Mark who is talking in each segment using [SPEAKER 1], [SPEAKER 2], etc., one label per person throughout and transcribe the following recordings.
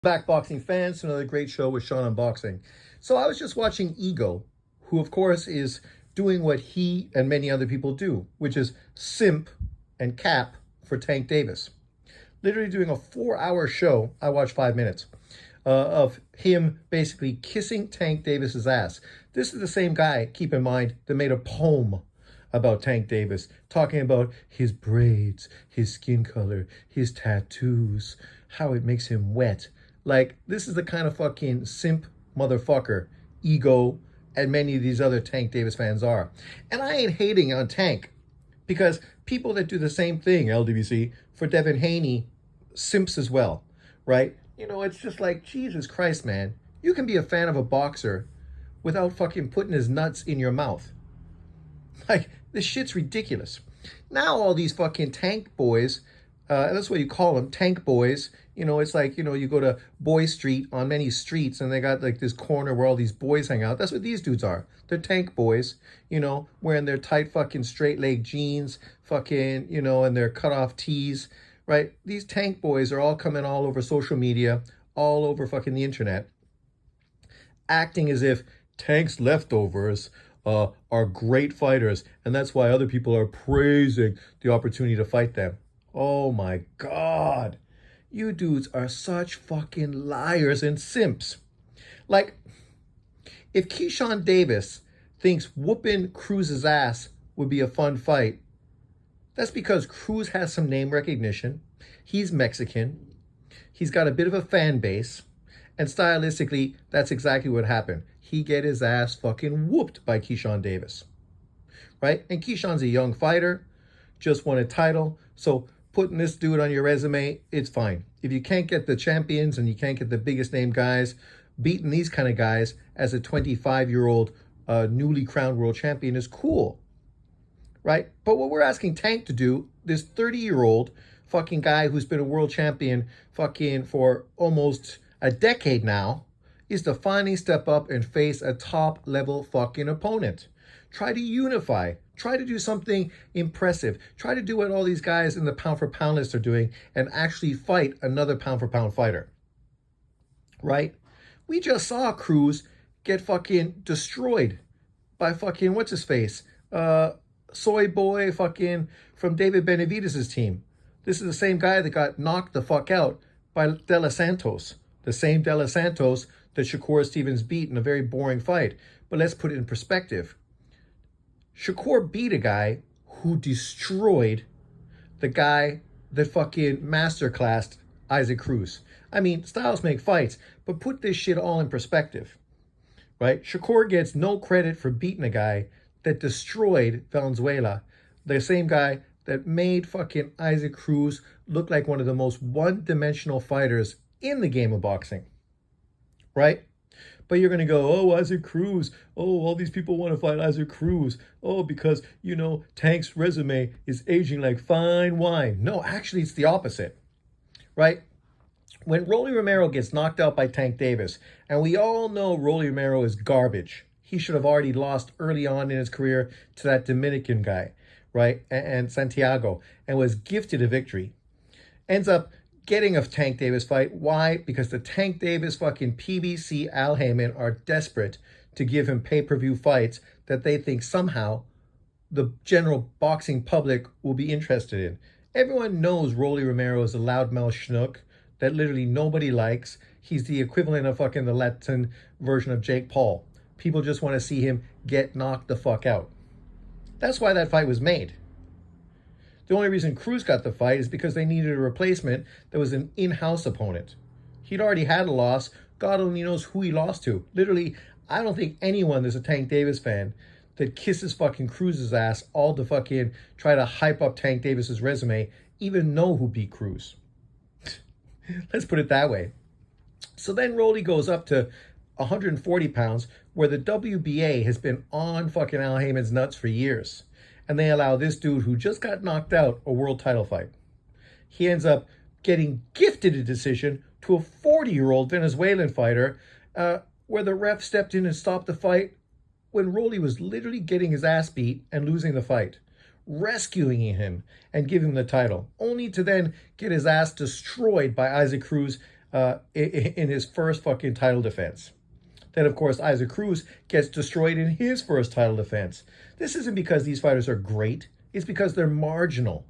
[SPEAKER 1] Back, boxing fans, to another great show with Sean Unboxing. So I was just watching Ego, who of course is doing what he and many other people do, which is simp and cap for Tank Davis. Literally doing a 4-hour show. I watched 5 minutes of him basically kissing Tank Davis's ass. This is the same guy, keep in mind, that made a poem about Tank Davis, talking about his braids, his skin color, his tattoos, how it makes him wet. Like, this is the kind of fucking simp motherfucker Ego and many of these other Tank Davis fans are. And I ain't hating on Tank, because people that do the same thing, LWC, for Devin Haney, simps as well, right? You know, it's just like, Jesus Christ, man. You can be a fan of a boxer without fucking putting his nuts in your mouth. Like, this shit's ridiculous. Now all these fucking Tank boys, that's what you call them, Tank boys. You know, it's like, you know, you go to Boy Street on many streets and they got like this corner where all these boys hang out. That's what these dudes are. They're Tank boys, you know, wearing their tight fucking straight leg jeans, fucking, you know, and their cut off tees, right? These Tank boys are all coming all over social media, all over fucking the internet, acting as if Tank's leftovers are great fighters, and that's why other people are praising the opportunity to fight them. Oh my God. You dudes are such fucking liars and simps. Like, if Keyshawn Davis thinks whooping Cruz's ass would be a fun fight, that's because Cruz has some name recognition. He's Mexican. He's got a bit of a fan base. And stylistically, that's exactly what happened. He get his ass fucking whooped by Keyshawn Davis, right? And Keyshawn's a young fighter, just won a title. So putting this dude on your resume, it's fine. If you can't get the champions and you can't get the biggest name guys, beating these kind of guys as a 25-year-old newly crowned world champion is cool, right? But what we're asking Tank to do, this 30-year-old fucking guy who's been a world champion fucking for almost a decade now, is to finally step up and face a top-level fucking opponent. Try to unify. Try to do something impressive. Try to do what all these guys in the pound-for-pound list are doing and actually fight another pound-for-pound fighter. Right? We just saw Cruz get fucking destroyed by fucking, what's-his-face? Soy boy fucking from David Benavidez' team. This is the same guy that got knocked the fuck out by De Los Santos. The same De Los Santos that Shakur Stevens beat in a very boring fight. But let's put it in perspective. Shakur beat a guy who destroyed the guy that fucking masterclassed Isaac Cruz. I mean, styles make fights, but put this shit all in perspective, right? Shakur gets no credit for beating a guy that destroyed Valenzuela, the same guy that made fucking Isaac Cruz look like one of the most one-dimensional fighters in the game of boxing, right? But you're going to go, oh, Isaac Cruz. Oh, all these people want to fight Isaac Cruz. Oh, because, you know, Tank's resume is aging like fine wine. No, actually, it's the opposite, right? When Rolly Romero gets knocked out by Tank Davis, and we all know Rolly Romero is garbage. He should have already lost early on in his career to that Dominican guy, right? And Santiago, and was gifted a victory. Ends up getting a Tank Davis fight. Why? Because the Tank Davis fucking PBC Al Haymon are desperate to give him pay-per-view fights that they think somehow the general boxing public will be interested in. Everyone knows Rolly Romero is a loudmouth schnook that literally nobody likes. He's the equivalent of fucking the Latin version of Jake Paul. People just want to see him get knocked the fuck out. That's why that fight was made. The only reason Cruz got the fight is because they needed a replacement that was an in-house opponent. He'd already had a loss. God only knows who he lost to. Literally, I don't think anyone that's a Tank Davis fan that kisses fucking Cruz's ass all to fucking try to hype up Tank Davis's resume even know who beat Cruz. Let's put it that way. So then Rolly goes up to 140 pounds, where the WBA has been on fucking Al Haymon's nuts for years. And they allow this dude who just got knocked out a world title fight. He ends up getting gifted a decision to a 40-year-old Venezuelan fighter, where the ref stepped in and stopped the fight when Rolly was literally getting his ass beat and losing the fight, rescuing him and giving him the title, only to then get his ass destroyed by Isaac Cruz in his first fucking title defense. Then, of course, Isaac Cruz gets destroyed in his first title defense. This isn't because these fighters are great. It's because they're marginal,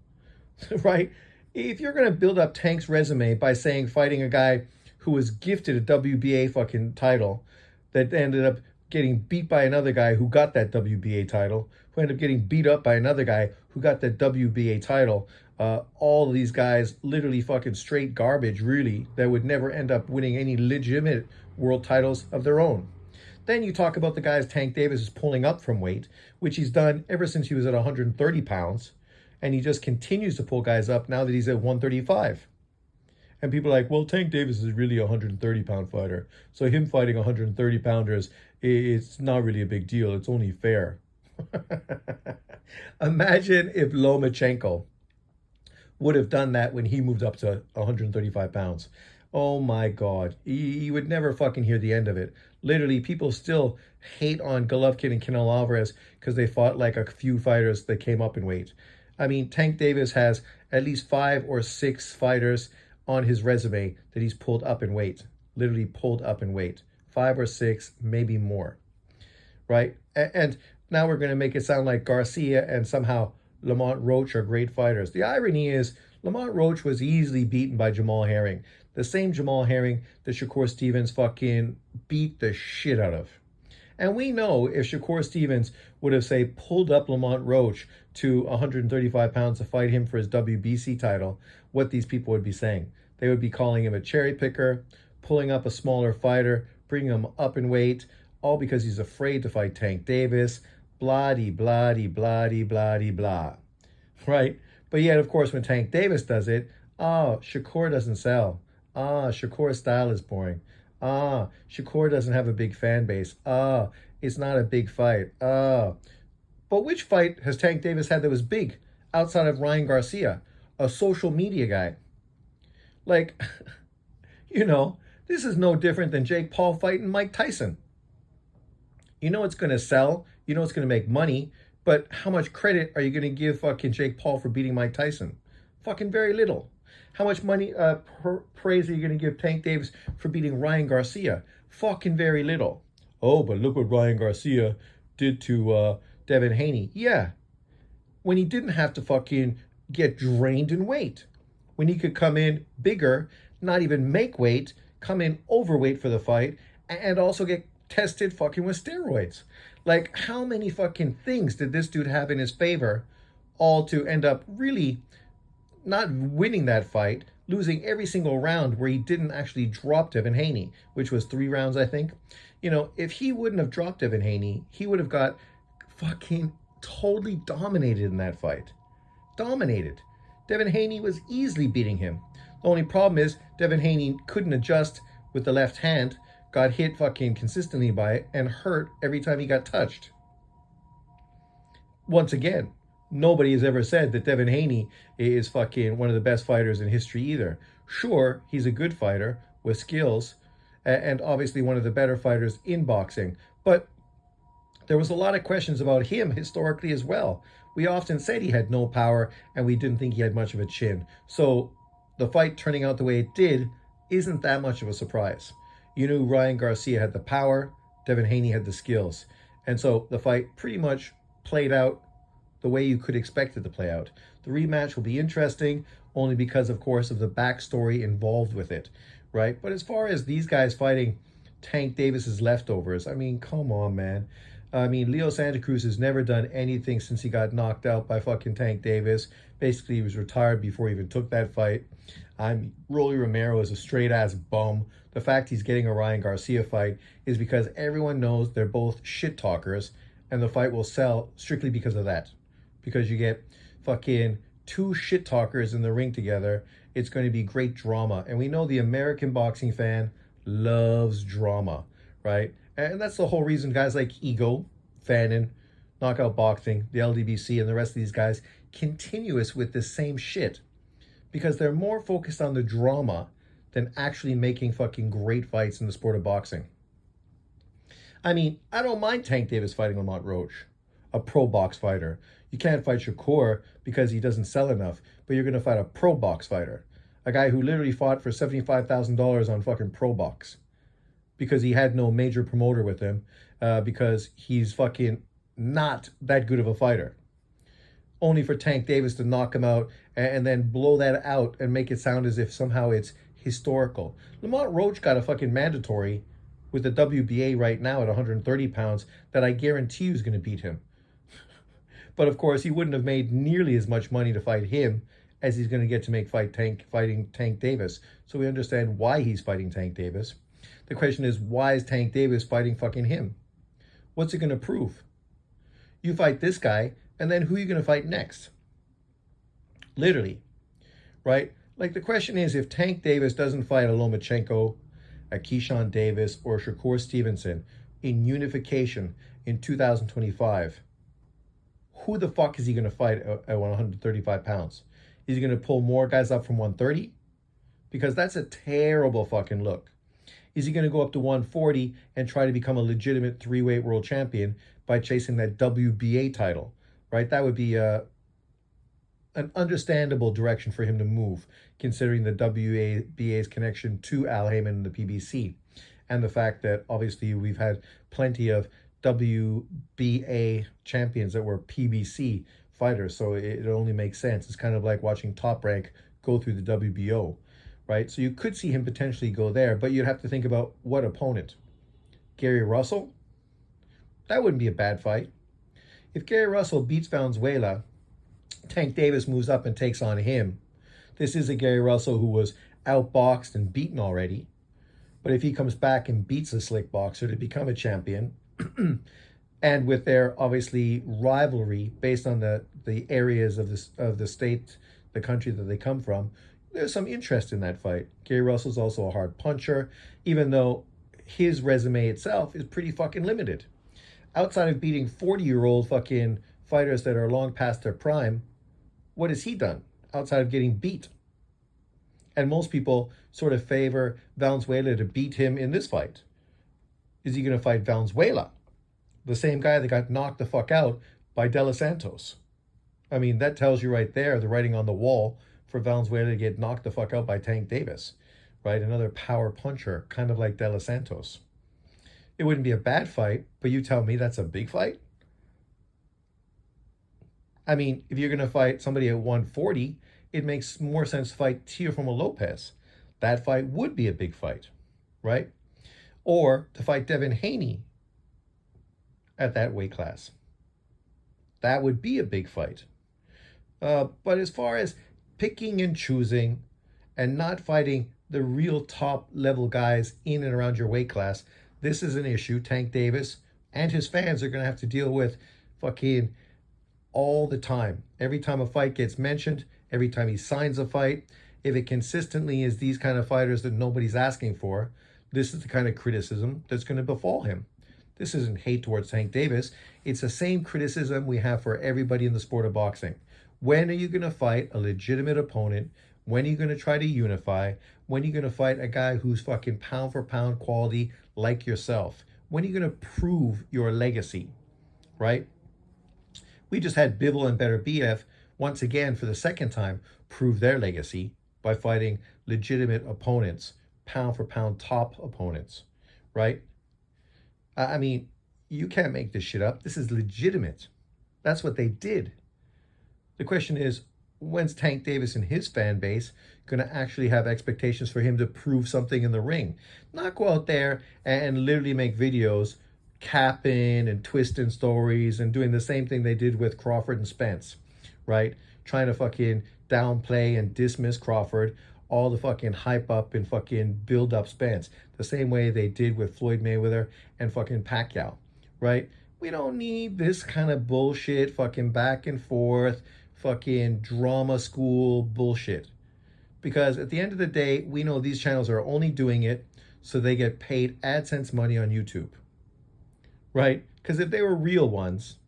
[SPEAKER 1] right? If you're going to build up Tank's resume by saying fighting a guy who was gifted a WBA fucking title that ended up getting beat by another guy who got that WBA title, who ended up getting beat up by another guy who got that WBA title, all of these guys literally fucking straight garbage, really, that would never end up winning any legitimate world titles of their own. Then you talk about the guys Tank Davis is pulling up from weight, which he's done ever since he was at 130 pounds. And he just continues to pull guys up now that he's at 135. And people are like, well, Tank Davis is really a 130-pound fighter. So him fighting 130-pounders, it's not really a big deal. It's only fair. Imagine if Lomachenko would have done that when he moved up to 135 pounds. Oh my God. You would never fucking hear the end of it. Literally, people still hate on Golovkin and Canelo Alvarez because they fought like a few fighters that came up in weight. I mean, Tank Davis has at least 5 or 6 fighters on his resume that he's pulled up in weight. Literally pulled up in weight. 5 or 6, maybe more. Right? And now we're going to make it sound like Garcia and somehow Lamont Roach are great fighters. The irony is Lamont Roach was easily beaten by Jamal Herring. The same Jamal Herring that Shakur Stevens fucking beat the shit out of. And we know if Shakur Stevens would have, say, pulled up Lamont Roach to 135 pounds to fight him for his WBC title, what these people would be saying. They would be calling him a cherry picker, pulling up a smaller fighter, bringing him up in weight, all because he's afraid to fight Tank Davis, blah-de, blah-de, blah-de, blah-de, blah. Right? But yet, of course, when Tank Davis does it, Shakur doesn't sell. Shakur's style is boring. Shakur doesn't have a big fan base. It's not a big fight. But which fight has Tank Davis had that was big outside of Ryan Garcia, a social media guy? Like, this is no different than Jake Paul fighting Mike Tyson. You know it's going to sell. You know it's going to make money. But how much credit are you going to give fucking Jake Paul for beating Mike Tyson? Fucking very little. How much money, praise are you going to give Tank Davis for beating Ryan Garcia? Fucking very little. Oh, but look what Ryan Garcia did to Devin Haney. Yeah. When he didn't have to fucking get drained in weight. When he could come in bigger, not even make weight, come in overweight for the fight, and also get tested fucking with steroids. Like, how many fucking things did this dude have in his favor, all to end up really not winning that fight, losing every single round where he didn't actually drop Devin Haney, which was 3 rounds, I think. If he wouldn't have dropped Devin Haney, he would have got fucking totally dominated in that fight. Dominated. Devin Haney was easily beating him. The only problem is Devin Haney couldn't adjust with the left hand, got hit fucking consistently by it, and hurt every time he got touched. Once again, nobody has ever said that Devin Haney is fucking one of the best fighters in history either. Sure, he's a good fighter with skills and obviously one of the better fighters in boxing. But there was a lot of questions about him historically as well. We often said he had no power and we didn't think he had much of a chin. So the fight turning out the way it did isn't that much of a surprise. You knew Ryan Garcia had the power, Devin Haney had the skills. And so the fight pretty much played out the way you could expect it to play out. The rematch will be interesting only because, of course, of the backstory involved with it, right? But as far as these guys fighting Tank Davis's leftovers, I mean, come on, man. I mean, Leo Santa Cruz has never done anything since he got knocked out by fucking Tank Davis. Basically, he was retired before he even took that fight. Rolly Romero is a straight-ass bum. The fact he's getting a Ryan Garcia fight is because everyone knows they're both shit talkers, and the fight will sell strictly because of that. Because you get fucking 2 shit talkers in the ring together, it's going to be great drama. And we know the American boxing fan loves drama, right? And that's the whole reason guys like Ego, Fannin, Knockout Boxing, the LDBC, and the rest of these guys continuous with the same shit. Because they're more focused on the drama than actually making fucking great fights in the sport of boxing. I mean, I don't mind Tank Davis fighting Lamont Roach, a pro box fighter. You can't fight Shakur because he doesn't sell enough, but you're going to fight a pro box fighter. A guy who literally fought for $75,000 on fucking Pro Box because he had no major promoter with him, because he's fucking not that good of a fighter. Only for Tank Davis to knock him out and then blow that out and make it sound as if somehow it's historical. Lamont Roach got a fucking mandatory with the WBA right now at 130 pounds that I guarantee you is going to beat him. But of course, he wouldn't have made nearly as much money to fight him as he's going to get to make fighting Tank Davis. So we understand why he's fighting Tank Davis. The question is, why is Tank Davis fighting fucking him? What's it going to prove? You fight this guy, and then who are you going to fight next? Literally, right? Like, the question is, if Tank Davis doesn't fight a Lomachenko, a Keyshawn Davis, or Shakur Stevenson in unification in 2025, who the fuck is he going to fight at 135 pounds? Is he going to pull more guys up from 130? Because that's a terrible fucking look. Is he going to go up to 140 and try to become a legitimate three-weight world champion by chasing that WBA title, right? That would be an understandable direction for him to move, considering the WBA's connection to Al Haymon and the PBC, and the fact that obviously we've had plenty of WBA champions that were PBC fighters, so it only makes sense. It's kind of like watching Top Rank go through the WBO, right? So you could see him potentially go there, but you'd have to think about what opponent. Gary Russell? That wouldn't be a bad fight. If Gary Russell beats Valenzuela, Tank Davis moves up and takes on him. This is a Gary Russell who was outboxed and beaten already, but if he comes back and beats a slick boxer to become a champion, and with their obviously rivalry based on the areas of the state, the country that they come from, there's some interest in that fight. Gary Russell's also a hard puncher, even though his resume itself is pretty fucking limited. Outside of beating 40-year-old fucking fighters that are long past their prime, what has he done outside of getting beat? And most people sort of favor Valenzuela to beat him in this fight. Is he going to fight Valenzuela, the same guy that got knocked the fuck out by De Los Santos? I mean, that tells you right there, the writing on the wall for Valenzuela to get knocked the fuck out by Tank Davis, right? Another power puncher, kind of like De Los Santos. It wouldn't be a bad fight, but you tell me that's a big fight? I mean, if you're going to fight somebody at 140, it makes more sense to fight Teofimo Lopez. That fight would be a big fight, right? Or to fight Devin Haney at that weight class. That would be a big fight. But as far as picking and choosing and not fighting the real top level guys in and around your weight class, this is an issue Tank Davis and his fans are going to have to deal with fucking all the time. Every time a fight gets mentioned, every time he signs a fight, if it consistently is these kind of fighters that nobody's asking for, this is the kind of criticism that's going to befall him. This isn't hate towards Tank Davis. It's the same criticism we have for everybody in the sport of boxing. When are you going to fight a legitimate opponent? When are you going to try to unify? When are you going to fight a guy who's fucking pound for pound quality like yourself? When are you going to prove your legacy, right? We just had Bivol and Beterbiev once again for the second time prove their legacy by fighting legitimate opponents, pound for pound top opponents, right? I mean, you can't make this shit up. This is legitimate. That's what they did. The question is, when's Tank Davis and his fan base going to actually have expectations for him to prove something in the ring? Not go out there and literally make videos capping and twisting stories and doing the same thing they did with Crawford and Spence, right? Trying to fucking downplay and dismiss Crawford, all the fucking hype up and fucking build up Spence, the same way they did with Floyd Mayweather and fucking Pacquiao, right? We don't need this kind of bullshit, fucking back and forth, fucking drama school bullshit. Because at the end of the day, we know these channels are only doing it so they get paid AdSense money on YouTube, right? Because if they were real ones,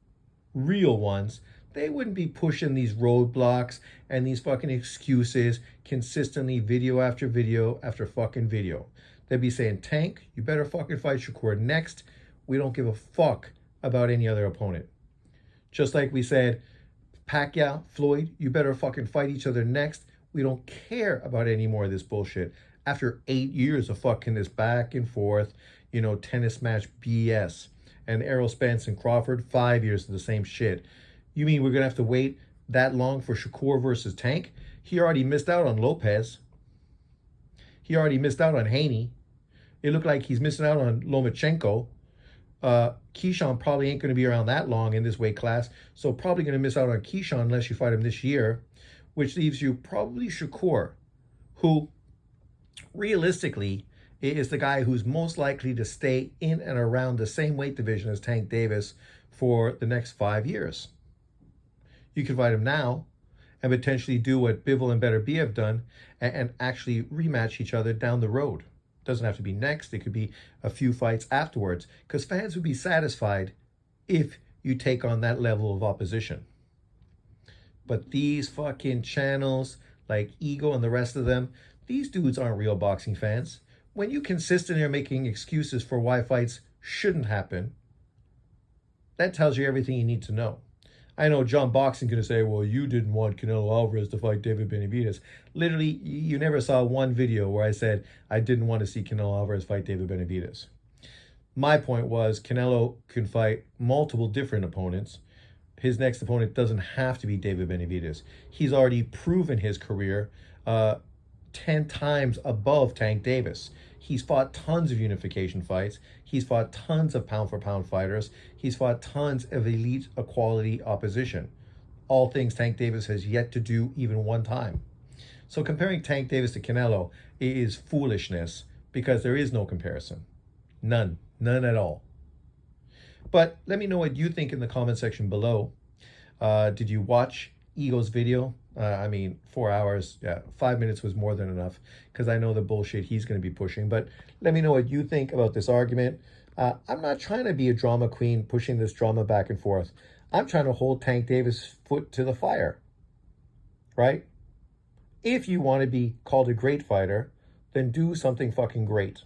[SPEAKER 1] they wouldn't be pushing these roadblocks and these fucking excuses consistently, video after video after fucking video. They'd be saying, Tank, you better fucking fight Shakur next. We don't give a fuck about any other opponent. Just like we said, Pacquiao, Floyd, you better fucking fight each other next. We don't care about any more of this bullshit. After 8 years of fucking this back and forth, tennis match BS. And Errol Spence and Crawford, 5 years of the same shit. You mean we're going to have to wait that long for Shakur versus Tank? He already missed out on Lopez. He already missed out on Haney. It looked like he's missing out on Lomachenko. Keyshawn probably ain't going to be around that long in this weight class, so probably going to miss out on Keyshawn unless you fight him this year, which leaves you probably Shakur, who realistically is the guy who's most likely to stay in and around the same weight division as Tank Davis for the next 5 years. You could fight him now and potentially do what Bivol and Better B have done and actually rematch each other down the road. Doesn't have to be next. It could be a few fights afterwards, because fans would be satisfied if you take on that level of opposition. But these fucking channels like Ego and the rest of them, these dudes aren't real boxing fans. When you consistently are making excuses for why fights shouldn't happen, that tells you everything you need to know. I know John Boxing going to say, well, you didn't want Canelo Alvarez to fight David Benavidez. Literally, you never saw one video where I said I didn't want to see Canelo Alvarez fight David Benavidez. My point was Canelo can fight multiple different opponents. His next opponent doesn't have to be David Benavidez. He's already proven his career 10 times above Tank Davis. He's fought tons of unification fights. He's fought tons of pound-for-pound fighters. He's fought tons of elite quality opposition. All things Tank Davis has yet to do even one time. So comparing Tank Davis to Canelo is foolishness, because there is no comparison. None at all. But let me know what you think in the comment section below. Did you watch Ego's video? 4 hours, 5 minutes was more than enough, because I know the bullshit he's going to be pushing. But let me know what you think about this argument. I'm not trying to be a drama queen pushing this drama back and forth. I'm trying to hold Tank Davis' foot to the fire, right? If you want to be called a great fighter, then do something fucking great.